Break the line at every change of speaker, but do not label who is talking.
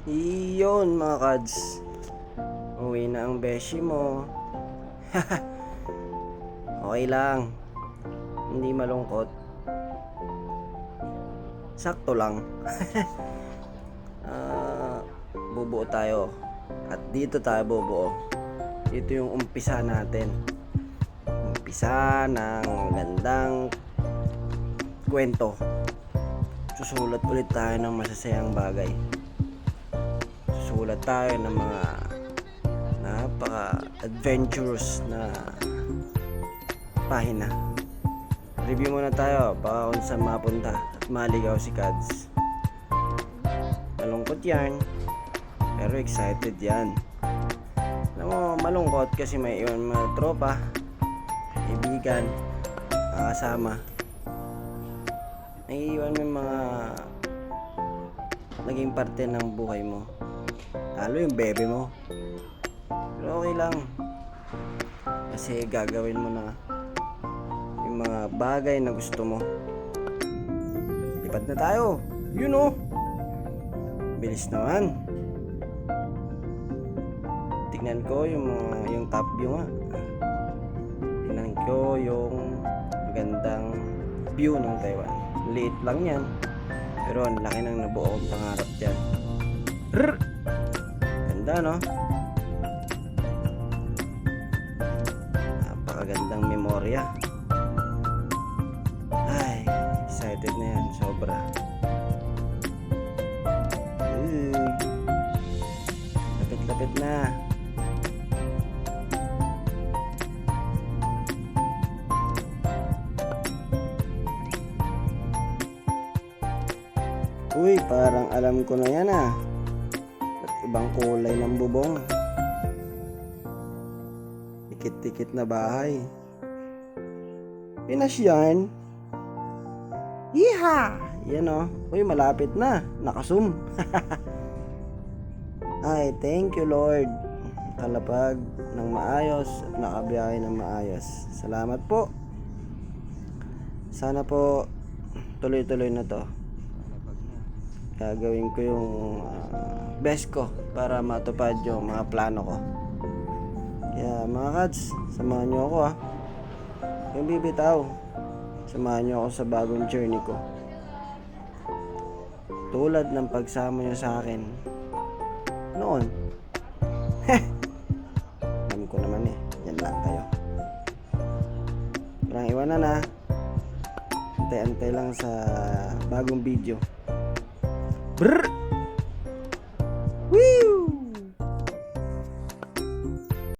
Iyon mga kads, uwi na ang beshi mo. Okay lang, hindi malungkot, sakto lang. Bubuo tayo at dito tayo bubuo. Ito yung umpisa natin, umpisa ng gandang kwento. Susulat ulit tayo ng masasayang bagay, susulat tayo ng mga napaka-adventurous na pahina. Review muna tayo baka kung saan mapunta at maligaw si Kads. Malungkot yan, pero excited yan. Alam mo, malungkot kasi may iwan mga tropa, kaibigan, kasama. May iwan mo yung mga naging parte ng buhay mo, lalo yung bebe mo. Pero okay lang, kasi gagawin mo na yung mga bagay na gusto mo. Lipad na tayo, you know. Bilis naman. Tignan ko yung top view nga. Tignan ko yung magandang view ng Taiwan. Liit lang yan, pero ang laki ng nabuo kong pangarap dyan. Ganda, no? Napakagandang memorya. Ay, excited na yan, sobra. Lapit-lapit na. Uy, parang alam ko na yan ah. At ibang kulay ng bubong. Tikit-tikit na bahay. Pinas yan. Yeeha! Yan o. Uy, malapit na. Nakasum. Ay, thank you Lord. Kalapag ng maayos at nakabiyahe ng maayos. Salamat po. Sana po tuloy-tuloy na to. Gagawin ko yung best ko para matupad yung mga plano ko. Kaya mga kads, samahan nyo ako yung bibitaw. Samahan nyo ako sa bagong journey ko, tulad ng pagsama nyo sa akin noon. Alam ko naman yan lang kayo. Parang iwanan na. Antay-antay lang sa bagong video. Brrr!